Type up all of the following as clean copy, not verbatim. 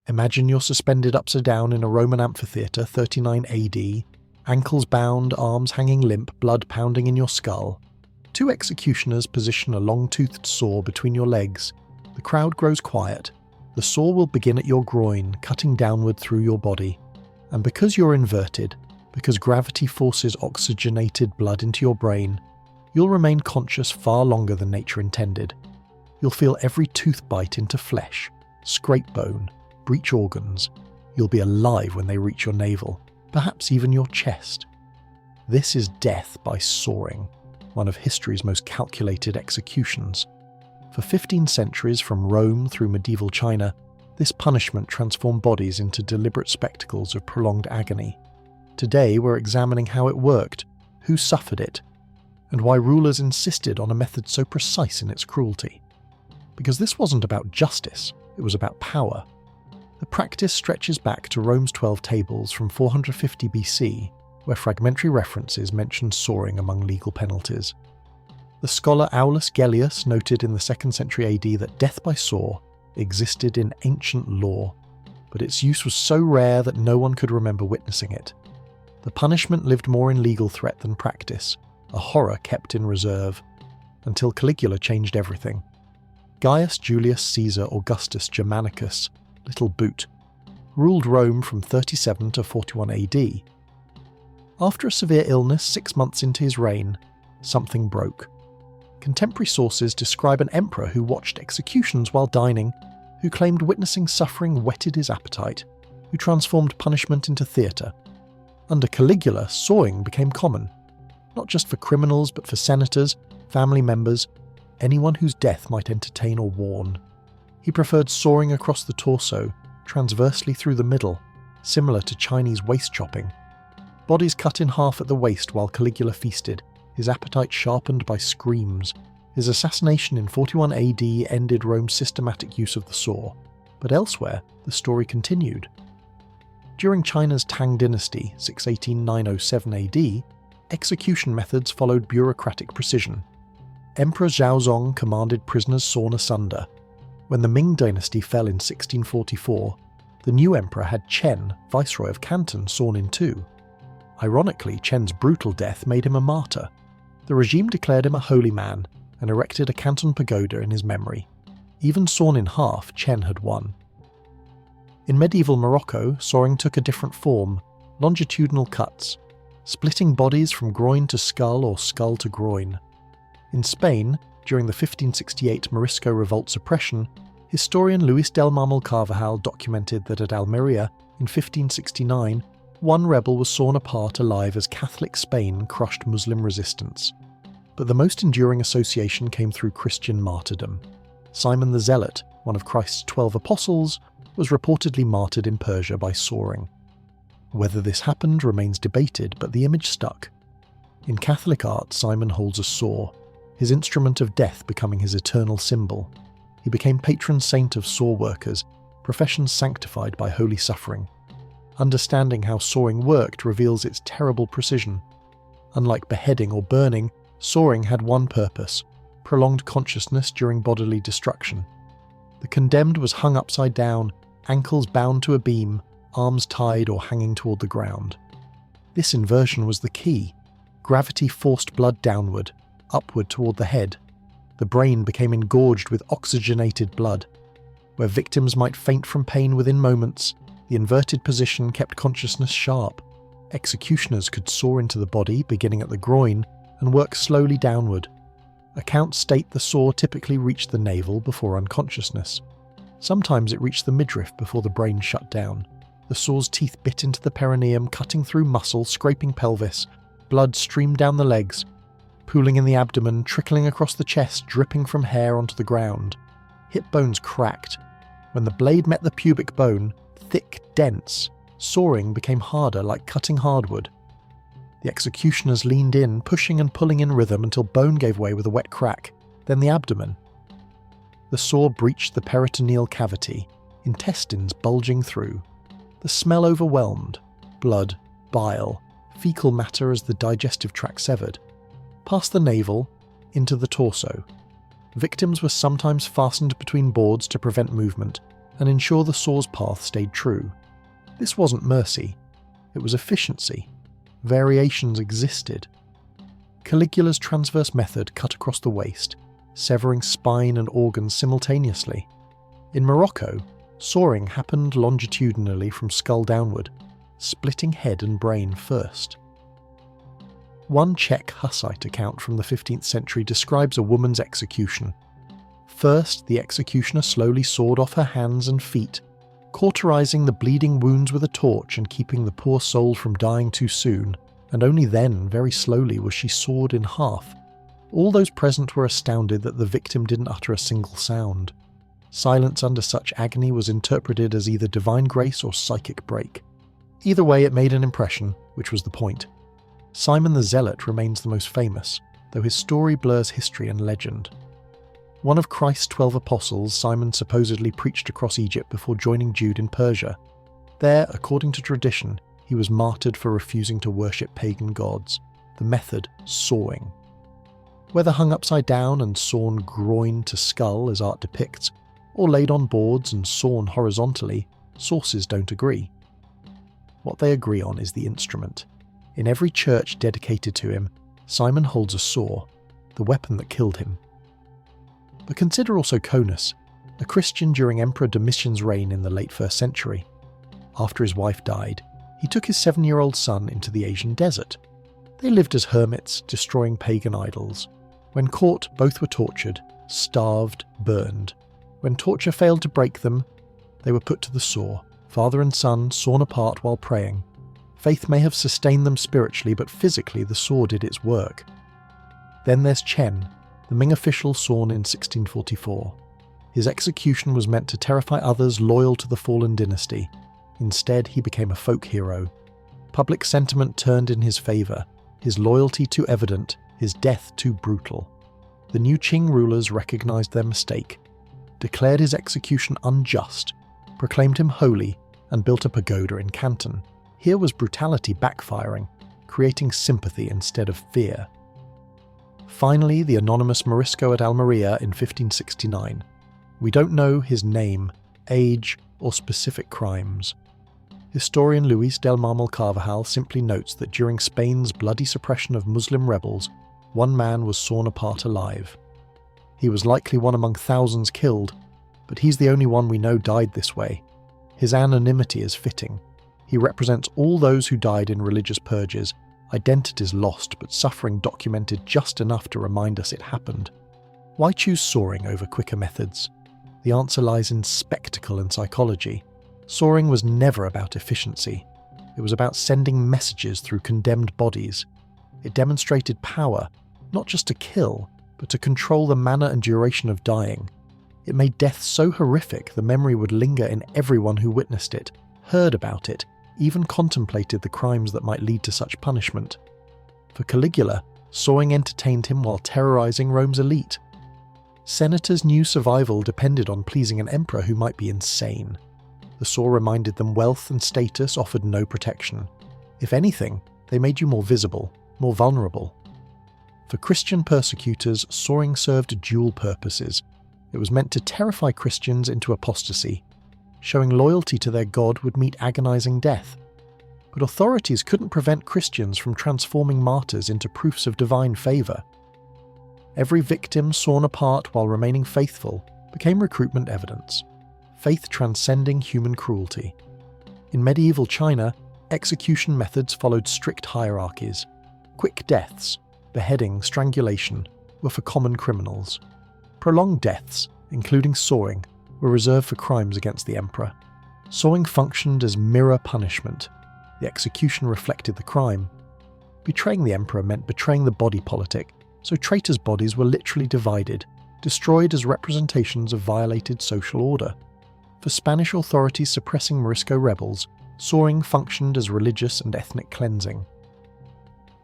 Imagine you're suspended upside down in a Roman amphitheatre 39 AD, ankles bound, arms hanging limp, blood pounding in your skull. Two executioners position a long-toothed saw between your legs. The crowd grows quiet. The saw will begin at your groin, cutting downward through your body. And because you're inverted, because gravity forces oxygenated blood into your brain, you'll remain conscious far longer than nature intended. You'll feel every tooth bite into flesh, scrape bone, breach organs. You'll be alive when they reach your navel, perhaps even your chest. This is death by sawing, one of history's most calculated executions. For 15 centuries, from Rome through medieval China, this punishment transformed bodies into deliberate spectacles of prolonged agony. Today we're examining how it worked, who suffered it, and why rulers insisted on a method so precise in its cruelty. Because this wasn't about justice, it was about power. The practice stretches back to Rome's 12 tables from 450 BC, where fragmentary references mention sawing among legal penalties. The scholar Aulus Gellius noted in the 2nd century AD that death by saw existed in ancient law, but its use was so rare that no one could remember witnessing it. The punishment lived more in legal threat than practice, a horror kept in reserve, until Caligula changed everything. Gaius Julius Caesar Augustus Germanicus, Little Boot, ruled Rome from 37 to 41 AD. After a severe illness 6 months into his reign, something broke. Contemporary sources describe an emperor who watched executions while dining, who claimed witnessing suffering whetted his appetite, who transformed punishment into theatre. Under Caligula, sawing became common, not just for criminals but for senators, family members, anyone whose death might entertain or warn. He preferred sawing across the torso, transversely through the middle, similar to Chinese waist chopping. Bodies cut in half at the waist while Caligula feasted, his appetite sharpened by screams. His assassination in 41 AD ended Rome's systematic use of the saw, but elsewhere the story continued. During China's Tang dynasty, 618–907 AD, execution methods followed bureaucratic precision. Emperor Zhaozong commanded prisoners sawn asunder. When the Ming dynasty fell in 1644, the new emperor had Chen, viceroy of Canton, sawn in two. Ironically, Chen's brutal death made him a martyr. The regime declared him a holy man and erected a Canton pagoda in his memory. Even sawn in half, Chen had won. In medieval Morocco, sawing took a different form, longitudinal cuts, splitting bodies from groin to skull or skull to groin. In Spain, during the 1568 Morisco revolt suppression, historian Luis del Marmol Carvajal documented that at Almeria, in 1569, one rebel was sawn apart alive as Catholic Spain crushed Muslim resistance. But the most enduring association came through Christian martyrdom. Simon the Zealot, one of Christ's 12 apostles, was reportedly martyred in Persia by sawing. Whether this happened remains debated, but the image stuck. In Catholic art, Simon holds a saw, his instrument of death becoming his eternal symbol. He became patron saint of saw workers, professions sanctified by holy suffering. Understanding how sawing worked reveals its terrible precision. Unlike beheading or burning, sawing had one purpose: prolonged consciousness during bodily destruction. The condemned was hung upside down, ankles bound to a beam, arms tied or hanging toward the ground. This inversion was the key. Gravity forced blood downward, upward toward the head. The brain became engorged with oxygenated blood. Where victims might faint from pain within moments, the inverted position kept consciousness sharp. Executioners could saw into the body, beginning at the groin, and work slowly downward. Accounts state the saw typically reached the navel before unconsciousness. Sometimes it reached the midriff before the brain shut down. The saw's teeth bit into the perineum, cutting through muscle, scraping pelvis. Blood streamed down the legs, pooling in the abdomen, trickling across the chest, dripping from hair onto the ground. Hip bones cracked. When the blade met the pubic bone, thick, dense, sawing became harder, like cutting hardwood. The executioners leaned in, pushing and pulling in rhythm until bone gave way with a wet crack, then the abdomen. The saw breached the peritoneal cavity, intestines bulging through. The smell overwhelmed, blood, bile, fecal matter as the digestive tract severed. Past the navel, into the torso. Victims were sometimes fastened between boards to prevent movement, and ensure the saw's path stayed true. This wasn't mercy, it was efficiency. Variations existed. Caligula's transverse method cut across the waist, severing spine and organs simultaneously. In Morocco, sawing happened longitudinally from skull downward, splitting head and brain first. One Czech Hussite account from the 15th century describes a woman's execution. First, the executioner slowly sawed off her hands and feet, cauterizing the bleeding wounds with a torch and keeping the poor soul from dying too soon, and only then, very slowly, was she sawed in half. All those present were astounded that the victim didn't utter a single sound. Silence under such agony was interpreted as either divine grace or psychic break. Either way, it made an impression, which was the point. Simon the Zealot remains the most famous, though his story blurs history and legend. One of Christ's 12 apostles, Simon supposedly preached across Egypt before joining Jude in Persia. There, according to tradition, he was martyred for refusing to worship pagan gods, the method sawing. Whether hung upside down and sawn groin to skull as art depicts, or laid on boards and sawn horizontally, sources don't agree. What they agree on is the instrument. In every church dedicated to him, Simon holds a saw, the weapon that killed him. But consider also Conus, a Christian during Emperor Domitian's reign in the late 1st century. After his wife died, he took his 7-year-old son into the Asian desert. They lived as hermits, destroying pagan idols. When caught, both were tortured, starved, burned. When torture failed to break them, they were put to the saw, father and son sawn apart while praying. Faith may have sustained them spiritually, but physically the saw did its work. Then there's Chen, the Ming official sawn in 1644. His execution was meant to terrify others loyal to the fallen dynasty. Instead, he became a folk hero. Public sentiment turned in his favour, his loyalty too evident, his death too brutal. The new Qing rulers recognised their mistake, declared his execution unjust, proclaimed him holy, and built a pagoda in Canton. Here was brutality backfiring, creating sympathy instead of fear. Finally, the anonymous Morisco at Almeria in 1569. We don't know his name, age, or specific crimes. Historian Luis del Marmol Carvajal simply notes that during Spain's bloody suppression of Muslim rebels, one man was sawn apart alive. He was likely one among thousands killed, but he's the only one we know died this way. His anonymity is fitting. He represents all those who died in religious purges, identities lost but suffering documented just enough to remind us it happened. Why choose sawing over quicker methods? The answer lies in spectacle and psychology. Sawing was never about efficiency. It was about sending messages through condemned bodies. It demonstrated power, not just to kill, but to control the manner and duration of dying. It made death so horrific the memory would linger in everyone who witnessed it, heard about it, even contemplated the crimes that might lead to such punishment. For Caligula, sawing entertained him while terrorizing Rome's elite. Senators knew survival depended on pleasing an emperor who might be insane. The saw reminded them wealth and status offered no protection. If anything, they made you more visible, more vulnerable. For Christian persecutors, sawing served dual purposes. It was meant to terrify Christians into apostasy. Showing loyalty to their God would meet agonizing death. But authorities couldn't prevent Christians from transforming martyrs into proofs of divine favor. Every victim sawn apart while remaining faithful became recruitment evidence, faith transcending human cruelty. In medieval China, execution methods followed strict hierarchies. Quick deaths, beheading, strangulation, were for common criminals. Prolonged deaths, including sawing, were reserved for crimes against the emperor. Sawing functioned as mirror punishment. The execution reflected the crime. Betraying the emperor meant betraying the body politic, so traitors' bodies were literally divided, destroyed as representations of violated social order. For Spanish authorities suppressing Morisco rebels, sawing functioned as religious and ethnic cleansing.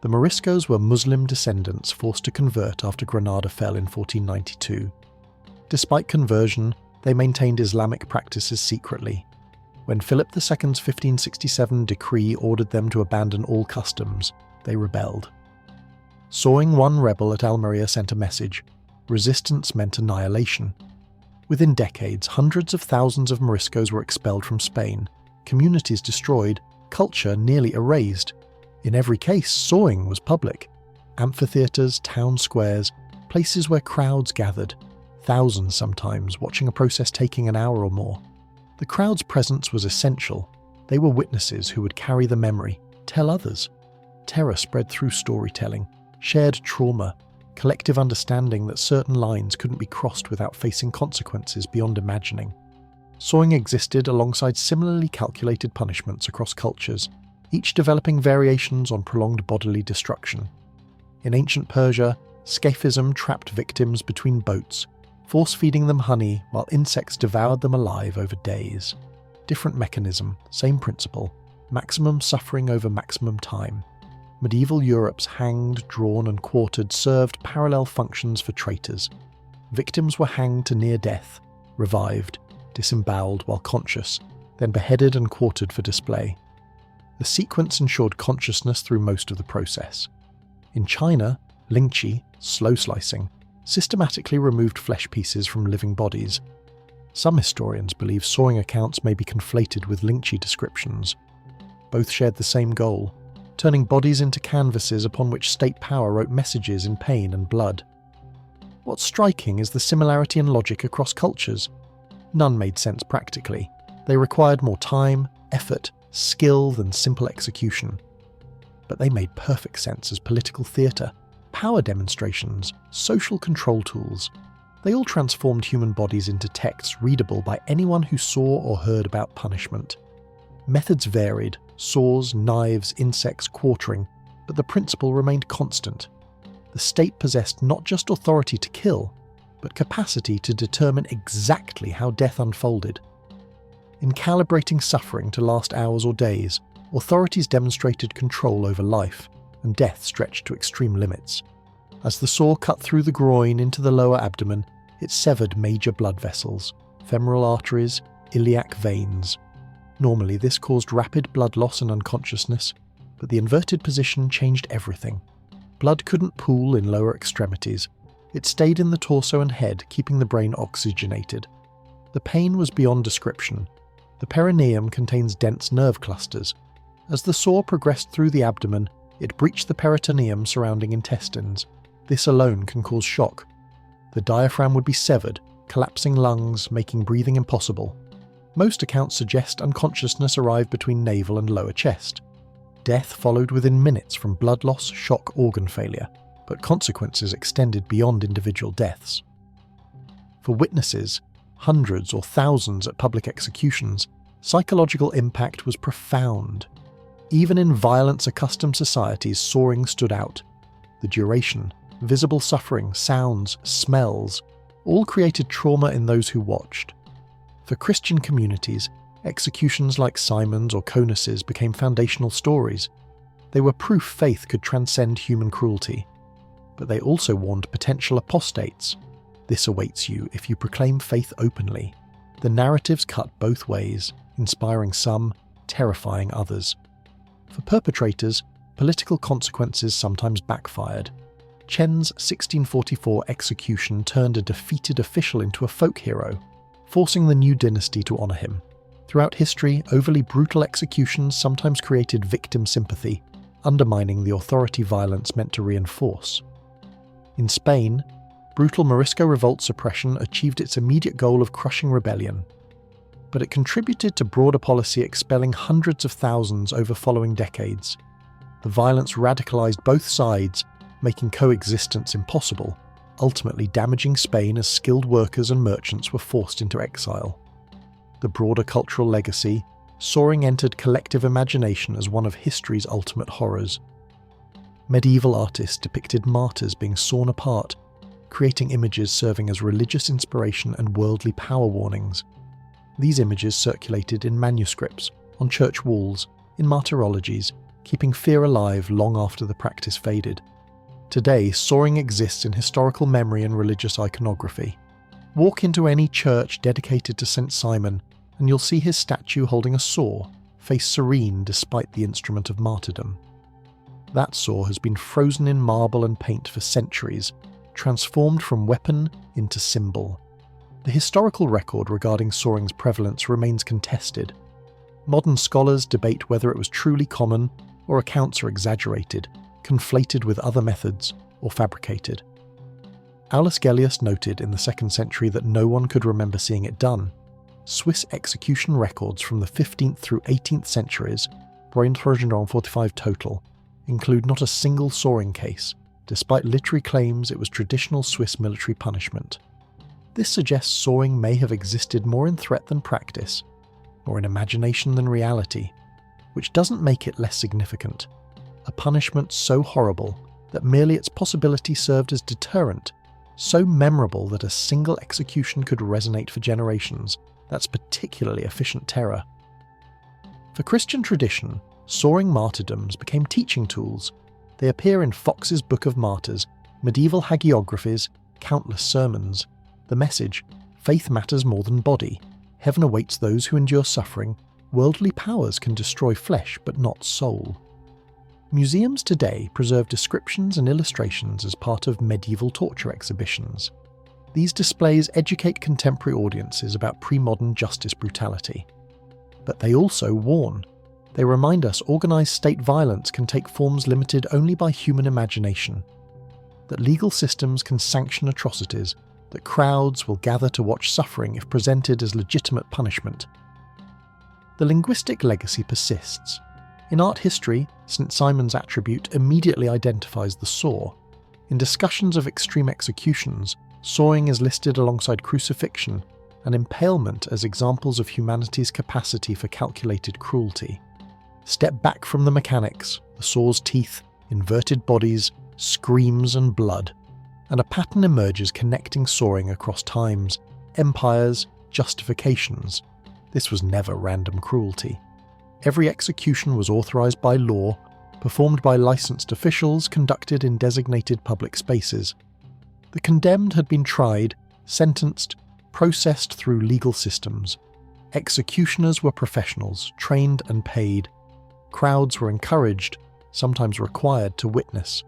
The Moriscos were Muslim descendants forced to convert after Granada fell in 1492. Despite conversion, they maintained Islamic practices secretly. When Philip II's 1567 decree ordered them to abandon all customs, they rebelled. Sawing one rebel at Almeria sent a message: resistance meant annihilation. Within decades, hundreds of thousands of Moriscos were expelled from Spain, communities destroyed, culture nearly erased. In every case, sawing was public. Amphitheatres, town squares, places where crowds gathered, thousands sometimes, watching a process taking an hour or more. The crowd's presence was essential. They were witnesses who would carry the memory, tell others. Terror spread through storytelling, shared trauma, collective understanding that certain lines couldn't be crossed without facing consequences beyond imagining. Sawing existed alongside similarly calculated punishments across cultures, each developing variations on prolonged bodily destruction. In ancient Persia, scaphism trapped victims between boats, force-feeding them honey while insects devoured them alive over days. Different mechanism, same principle, maximum suffering over maximum time. Medieval Europe's hanged, drawn and quartered served parallel functions for traitors. Victims were hanged to near death, revived, disemboweled while conscious, then beheaded and quartered for display. The sequence ensured consciousness through most of the process. In China, lingqi, slow slicing, systematically removed flesh pieces from living bodies. Some historians believe sawing accounts may be conflated with lingqi descriptions. Both shared the same goal, turning bodies into canvases upon which state power wrote messages in pain and blood. What's striking is the similarity in logic across cultures. None made sense practically. They required more time, effort, skill than simple execution. But they made perfect sense as political theatre, power demonstrations, social control tools. They all transformed human bodies into texts readable by anyone who saw or heard about punishment. Methods varied, saws, knives, insects, quartering, but the principle remained constant. The state possessed not just authority to kill, but capacity to determine exactly how death unfolded. In calibrating suffering to last hours or days, authorities demonstrated control over life, and death stretched to extreme limits. As the saw cut through the groin into the lower abdomen, it severed major blood vessels, femoral arteries, iliac veins. Normally, this caused rapid blood loss and unconsciousness, but the inverted position changed everything. Blood couldn't pool in lower extremities. It stayed in the torso and head, keeping the brain oxygenated. The pain was beyond description. The perineum contains dense nerve clusters. As the saw progressed through the abdomen, it breached the peritoneum surrounding intestines. This alone can cause shock. The diaphragm would be severed, collapsing lungs, making breathing impossible. Most accounts suggest unconsciousness arrived between navel and lower chest. Death followed within minutes from blood loss, shock, organ failure, but consequences extended beyond individual deaths. For witnesses, hundreds or thousands at public executions, psychological impact was profound. Even in violence-accustomed societies, sawing stood out. The duration, visible suffering, sounds, smells, all created trauma in those who watched. For Christian communities, executions like Simon's or Conus's became foundational stories. They were proof faith could transcend human cruelty. But they also warned potential apostates. This awaits you if you proclaim faith openly. The narratives cut both ways, inspiring some, terrifying others. For perpetrators, political consequences sometimes backfired. Chen's 1644 execution turned a defeated official into a folk hero, forcing the new dynasty to honour him. Throughout history, overly brutal executions sometimes created victim sympathy, undermining the authority violence meant to reinforce. In Spain, brutal Morisco revolt suppression achieved its immediate goal of crushing rebellion. But it contributed to broader policy expelling hundreds of thousands over following decades. The violence radicalised both sides, making coexistence impossible, ultimately damaging Spain as skilled workers and merchants were forced into exile. The broader cultural legacy, sawing entered collective imagination as one of history's ultimate horrors. Medieval artists depicted martyrs being sawn apart, creating images serving as religious inspiration and worldly power warnings. These images circulated in manuscripts, on church walls, in martyrologies, keeping fear alive long after the practice faded. Today, sawing exists in historical memory and religious iconography. Walk into any church dedicated to St. Simon, and you'll see his statue holding a saw, face serene despite the instrument of martyrdom. That saw has been frozen in marble and paint for centuries, transformed from weapon into symbol. The historical record regarding sawing's prevalence remains contested. Modern scholars debate whether it was truly common, or accounts are exaggerated, conflated with other methods, or fabricated. Aulus Gellius noted in the 2nd century that no one could remember seeing it done. Swiss execution records from the 15th through 18th centuries, 345 total, include not a single sawing case, despite literary claims it was traditional Swiss military punishment. This suggests sawing may have existed more in threat than practice, or in imagination than reality, which doesn't make it less significant. A punishment so horrible that merely its possibility served as deterrent, so memorable that a single execution could resonate for generations. That's particularly efficient terror. For Christian tradition, sawing martyrdoms became teaching tools. They appear in Fox's Book of Martyrs, medieval hagiographies, countless sermons. The message, faith matters more than body. Heaven awaits those who endure suffering. Worldly powers can destroy flesh but not soul. Museums today preserve descriptions and illustrations as part of medieval torture exhibitions. These displays educate contemporary audiences about pre-modern justice brutality. But they also warn. They remind us organised state violence can take forms limited only by human imagination, that legal systems can sanction atrocities, that crowds will gather to watch suffering if presented as legitimate punishment. The linguistic legacy persists. In art history, St. Simon's attribute immediately identifies the saw. In discussions of extreme executions, sawing is listed alongside crucifixion and impalement as examples of humanity's capacity for calculated cruelty. Step back from the mechanics, the saw's teeth, inverted bodies, screams and blood, and a pattern emerges connecting sawing across times, empires, justifications. This was never random cruelty. Every execution was authorized by law, performed by licensed officials, conducted in designated public spaces. The condemned had been tried, sentenced, processed through legal systems. Executioners were professionals, trained and paid. Crowds were encouraged, sometimes required, to witness.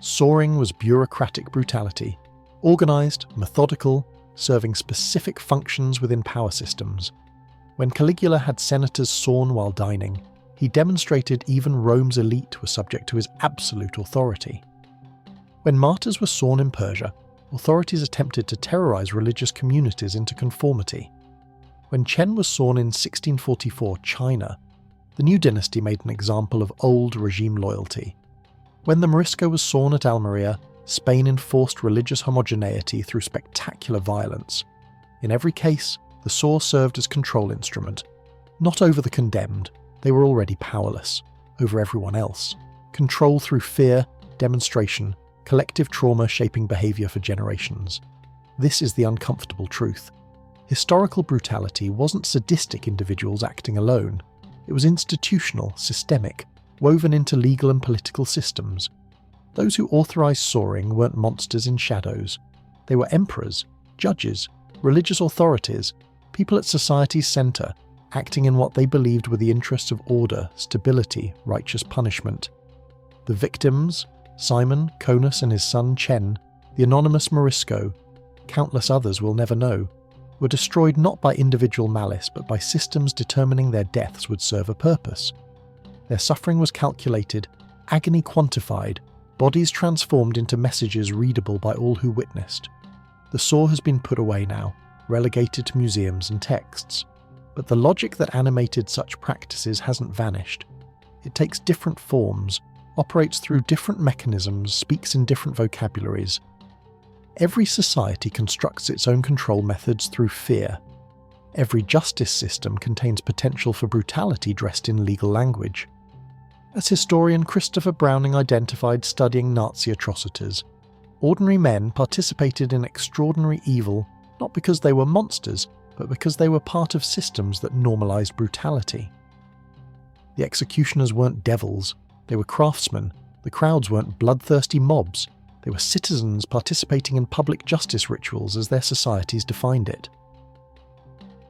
Sawing was bureaucratic brutality, organised, methodical, serving specific functions within power systems. When Caligula had senators sawn while dining, he demonstrated even Rome's elite were subject to his absolute authority. When martyrs were sawn in Persia, authorities attempted to terrorise religious communities into conformity. When Chen was sawn in 1644 China, the new dynasty made an example of old regime loyalty. When the Morisco was sawn at Almeria, Spain enforced religious homogeneity through spectacular violence. In every case, the saw served as control instrument, not over the condemned, they were already powerless, over everyone else. Control through fear, demonstration, collective trauma shaping behaviour for generations. This is the uncomfortable truth. Historical brutality wasn't sadistic individuals acting alone. It was institutional, systemic, woven into legal and political systems. Those who authorised sawing weren't monsters in shadows. They were emperors, judges, religious authorities, people at society's centre, acting in what they believed were the interests of order, stability, righteous punishment. The victims, Simon, Conus and his son Chen, the anonymous Morisco, countless others we'll never know, were destroyed not by individual malice but by systems determining their deaths would serve a purpose. Their suffering was calculated, agony quantified, bodies transformed into messages readable by all who witnessed. The saw has been put away now, relegated to museums and texts. But the logic that animated such practices hasn't vanished. It takes different forms, operates through different mechanisms, speaks in different vocabularies. Every society constructs its own control methods through fear. Every justice system contains potential for brutality dressed in legal language. As historian Christopher Browning identified studying Nazi atrocities, ordinary men participated in extraordinary evil not because they were monsters, but because they were part of systems that normalised brutality. The executioners weren't devils, they were craftsmen. The crowds weren't bloodthirsty mobs, they were citizens participating in public justice rituals as their societies defined it.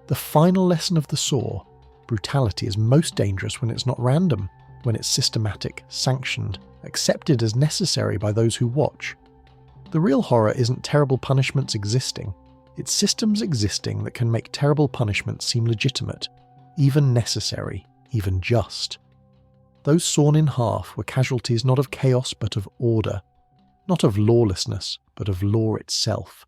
The final lesson of the saw, brutality is most dangerous when it's not random, when it's systematic, sanctioned, accepted as necessary by those who watch. The real horror isn't terrible punishments existing, It's systems existing that can make terrible punishment seem legitimate, even necessary, even just. Those sawn in half were casualties not of chaos but of order, not of lawlessness but of law itself.